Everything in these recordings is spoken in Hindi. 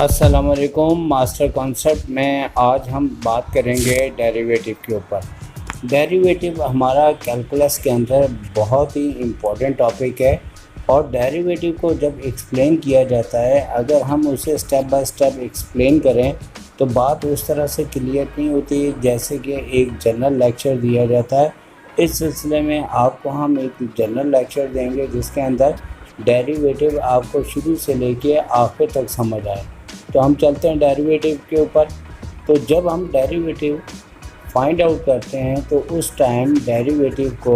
अस्सलाम वालेकुम। मास्टर कॉन्सेप्ट में आज हम बात करेंगे डेरिवेटिव के ऊपर। डेरिवेटिव हमारा कैलकुलस के अंदर बहुत ही इम्पोर्टेंट टॉपिक है और डेरिवेटिव को जब एक्सप्लेन किया जाता है, अगर हम उसे स्टेप बाय स्टेप एक्सप्लेन करें तो बात उस तरह से क्लियर नहीं होती जैसे कि एक जनरल लेक्चर दिया जाता है। इस सिलसिले में आपको हम एक जनरल लेक्चर देंगे जिसके अंदर डेरिवेटिव आपको शुरू से लेके आखिर तक समझ आए। तो हम चलते हैं डेरिवेटिव के ऊपर। तो जब हम डेरिवेटिव फाइंड आउट करते हैं तो उस टाइम डेरिवेटिव को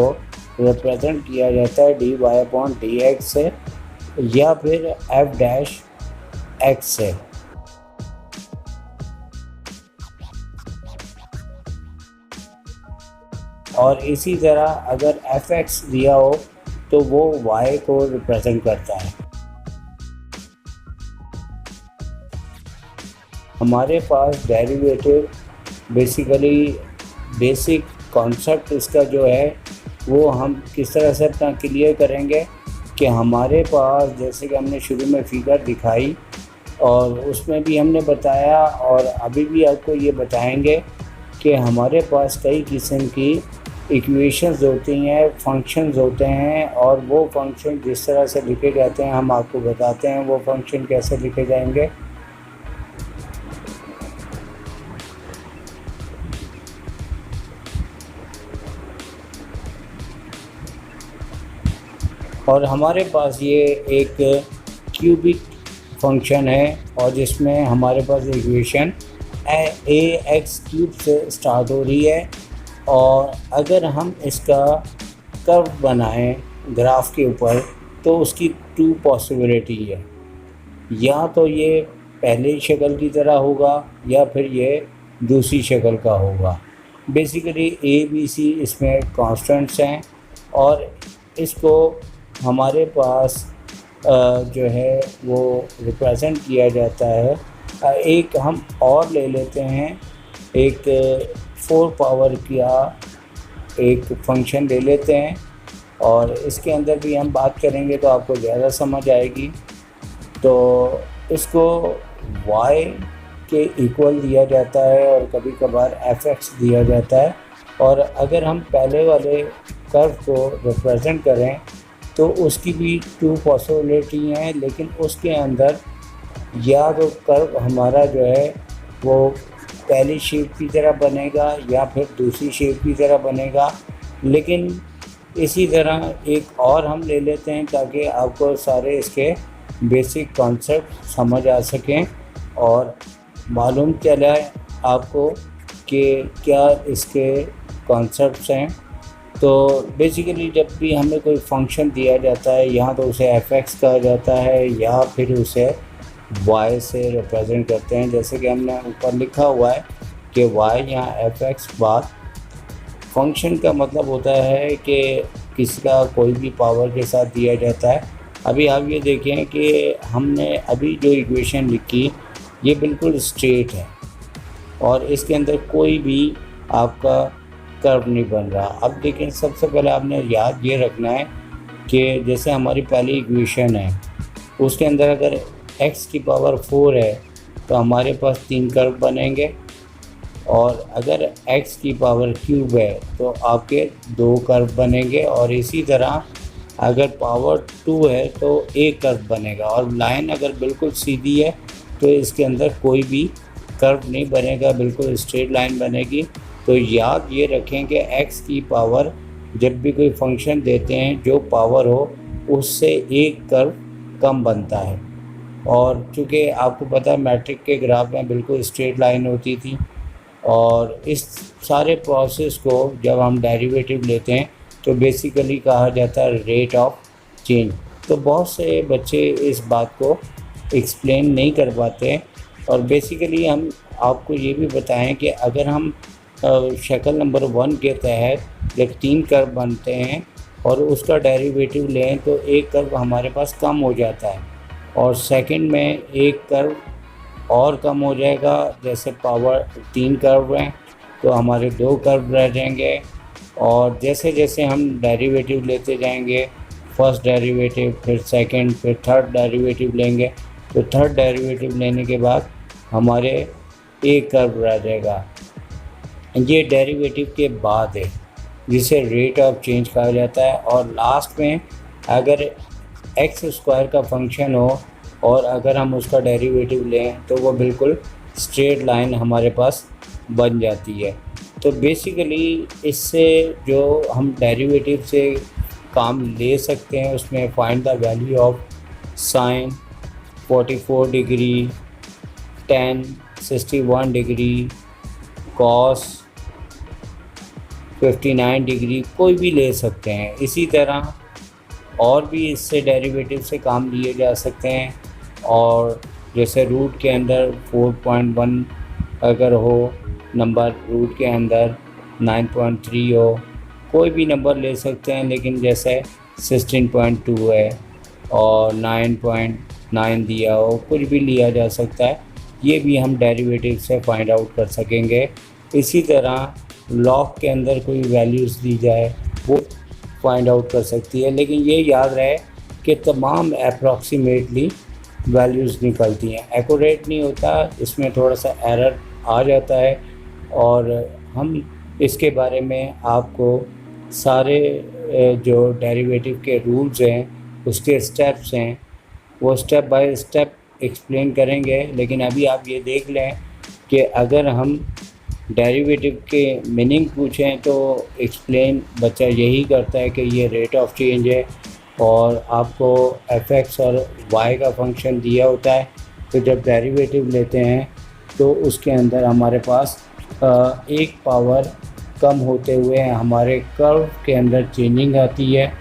रिप्रेजेंट किया जाता है dy/dx से या फिर f' से। और इसी तरह अगर fx दिया हो तो वो y को रिप्रेजेंट करता है। हमारे पास डेरिवेटिव बेसिक कॉन्सेप्ट इसका जो है वो हम किस तरह से अपना क्लियर करेंगे कि हमारे पास, जैसे कि हमने शुरू में फिगर दिखाई और उसमें भी हमने बताया और अभी भी आपको ये बताएंगे कि हमारे पास कई किस्म की इक्वेशंस होती हैं, फंक्शंस होते हैं और वो फंक्शन जिस तरह से लिखे जाते हैं हम आपको बताते हैं वो फंक्शन कैसे लिखे जाएंगे। और हमारे पास ये एक क्यूबिक फंक्शन है और जिसमें हमारे पास इक्वेशन ax³ से स्टार्ट हो रही है। और अगर हम इसका कर्व बनाएं ग्राफ के ऊपर तो उसकी 2 पॉसिबिलिटी है, या तो ये पहली शक्ल की तरह होगा या फिर ये दूसरी शक्ल का होगा। बेसिकली ABC इसमें कांस्टेंट्स हैं और इसको हमारे पास जो है वो रिप्रेजेंट किया जाता है। एक हम और ले लेते हैं, एक 4 पावर का एक फंक्शन ले लेते हैं और इसके अंदर भी हम बात करेंगे तो आपको ज़्यादा समझ आएगी। तो इसको y के इक्वल दिया जाता है और कभी कभार fx दिया जाता है। और अगर हम पहले वाले कर्व को रिप्रेजेंट करें तो उसकी भी 2 पॉसिबिलिटी हैं, लेकिन उसके अंदर या तो कर्व हमारा जो है वो पहली शेप की तरह बनेगा या फिर दूसरी शेप की तरह बनेगा। लेकिन इसी तरह एक और हम ले लेते हैं ताकि आपको सारे इसके बेसिक कॉन्सेप्ट समझ आ सकें और मालूम चला आपको कि क्या इसके कॉन्सेप्ट्स हैं। तो बेसिकली जब भी हमें कोई फंक्शन दिया जाता है यहाँ तो उसे fx कहा जाता है या फिर उसे y से रिप्रेजेंट करते हैं, जैसे कि हमने ऊपर लिखा हुआ है कि y यहाँ fx बार। फंक्शन का मतलब होता है कि किसी का कोई भी पावर के साथ दिया जाता है। अभी आप ये देखें कि हमने अभी जो इक्वेशन लिखी ये बिल्कुल स्ट्रेट है और इसके अंदर कोई भी आपका कर्व नहीं बन रहा। अब देखें, सबसे पहले आपने याद ये रखना है कि जैसे हमारी पहली इक्वेशन है उसके अंदर अगर x की पावर 4 है तो हमारे पास 3 कर्व बनेंगे और अगर x की पावर क्यूब है तो आपके 2 कर्व बनेंगे और इसी तरह अगर पावर 2 है तो 1 कर्व बनेगा। और लाइन अगर बिल्कुल सीधी है तो इसके अंदर कोई भी कर्व नहीं बनेगा, बिल्कुल स्ट्रेट लाइन बनेगी। तो याद ये रखें कि x की पावर जब भी कोई फंक्शन देते हैं जो पावर हो उससे 1 कर्व कम बनता है। और चूँकि आपको पता है मैट्रिक के ग्राफ में बिल्कुल स्ट्रेट लाइन होती थी और इस सारे प्रोसेस को जब हम डेरिवेटिव लेते हैं तो बेसिकली कहा जाता है रेट ऑफ चेंज। तो बहुत से बच्चे इस बात को एक्सप्लेन नहीं कर पाते और बेसिकली हम आपको ये भी बताएं कि अगर हम शक्ल नंबर 1 के तहत जब 3 कर्व बनते हैं और उसका डेरिवेटिव लें तो 1 कर्व हमारे पास कम हो जाता है और सेकंड में 1 कर्व और कम हो जाएगा। जैसे पावर 3 कर्व हैं तो हमारे 2 कर्व रह जाएंगे और जैसे जैसे हम डेरिवेटिव लेते जाएंगे, फर्स्ट डेरिवेटिव फिर सेकंड फिर थर्ड डेरिवेटिव लेंगे तो थर्ड डेरिवेटिव लेने के बाद हमारे एक कर्व रह जाएगा। ये डेरिवेटिव के बाद है जिसे रेट ऑफ चेंज कहा जाता है। और लास्ट में अगर एक्स स्क्वायर का फंक्शन हो और अगर हम उसका डेरिवेटिव लें तो वो बिल्कुल स्ट्रेट लाइन हमारे पास बन जाती है। तो बेसिकली इससे जो हम डेरिवेटिव से काम ले सकते हैं उसमें find the value of sine 44 degree, tan 61 degree, cos 59 degree कोई भी ले सकते हैं। इसी तरह और भी इससे डेरिवेटिव से काम लिए जा सकते हैं। और जैसे रूट के अंदर 4.1 अगर हो नंबर, रूट के अंदर 9.3 हो, कोई भी नंबर ले सकते हैं। लेकिन जैसे 16.2 है और 9.9 दिया हो, कुछ भी लिया जा सकता है। ये भी हम डेरिवेटिव से फाइंड आउट कर सकेंगे। इसी तरह लॉग के अंदर कोई वैल्यूज़ दी जाए वो फाइंड आउट कर सकती है। लेकिन ये याद रहे कि तमाम अप्रॉक्सीमेटली वैल्यूज़ निकलती हैं, एक्यूरेट नहीं होता, इसमें थोड़ा सा एरर आ जाता है। और हम इसके बारे में आपको सारे जो डेरिवेटिव के रूल्स हैं, उसके स्टेप्स हैं, वो स्टेप बाय स्टेप एक्सप्लेन करेंगे। लेकिन अभी आप ये देख लें कि अगर हम डेरिवेटिव के मीनिंग पूछें तो एक्सप्लेन बच्चा यही करता है कि ये रेट ऑफ चेंज है और आपको एफ और वाई का फंक्शन दिया होता है। तो जब डेरिवेटिव लेते हैं तो उसके अंदर हमारे पास एक पावर कम होते हुए हमारे कर्व के अंदर चेंजिंग आती है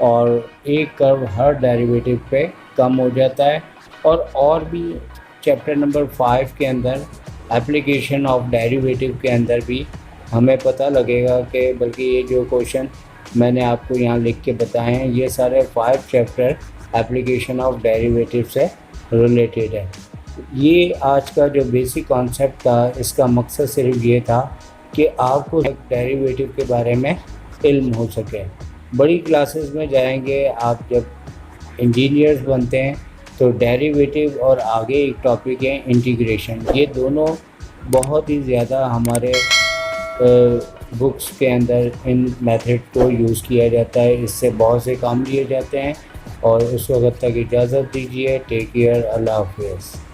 और एक कर्व हर डेरिवेटिव पे कम हो जाता है। और भी चैप्टर नंबर 5 के अंदर एप्लीकेशन ऑफ डेरिवेटिव के अंदर भी हमें पता लगेगा कि बल्कि ये जो क्वेश्चन मैंने आपको यहाँ लिख के बताए हैं ये सारे 5 चैप्टर एप्लीकेशन ऑफ डेरिवेटिव से रिलेटेड है। ये आज का जो बेसिक कॉन्सेप्ट था, इसका मकसद सिर्फ ये था कि आपको डेरिवेटिव के बारे में इल्म हो सके। बड़ी क्लासेस में जाएंगे आप, जब इंजीनियर्स बनते हैं तो डेरिवेटिव और आगे एक टॉपिक है इंटीग्रेशन। ये दोनों बहुत ही ज़्यादा हमारे बुक्स के अंदर इन मेथड को यूज़ किया जाता है, इससे बहुत से काम लिए जाते हैं। और उस वक्त तक इजाज़त दीजिए। टेक केयर, अल्लाह हाफ़िज़।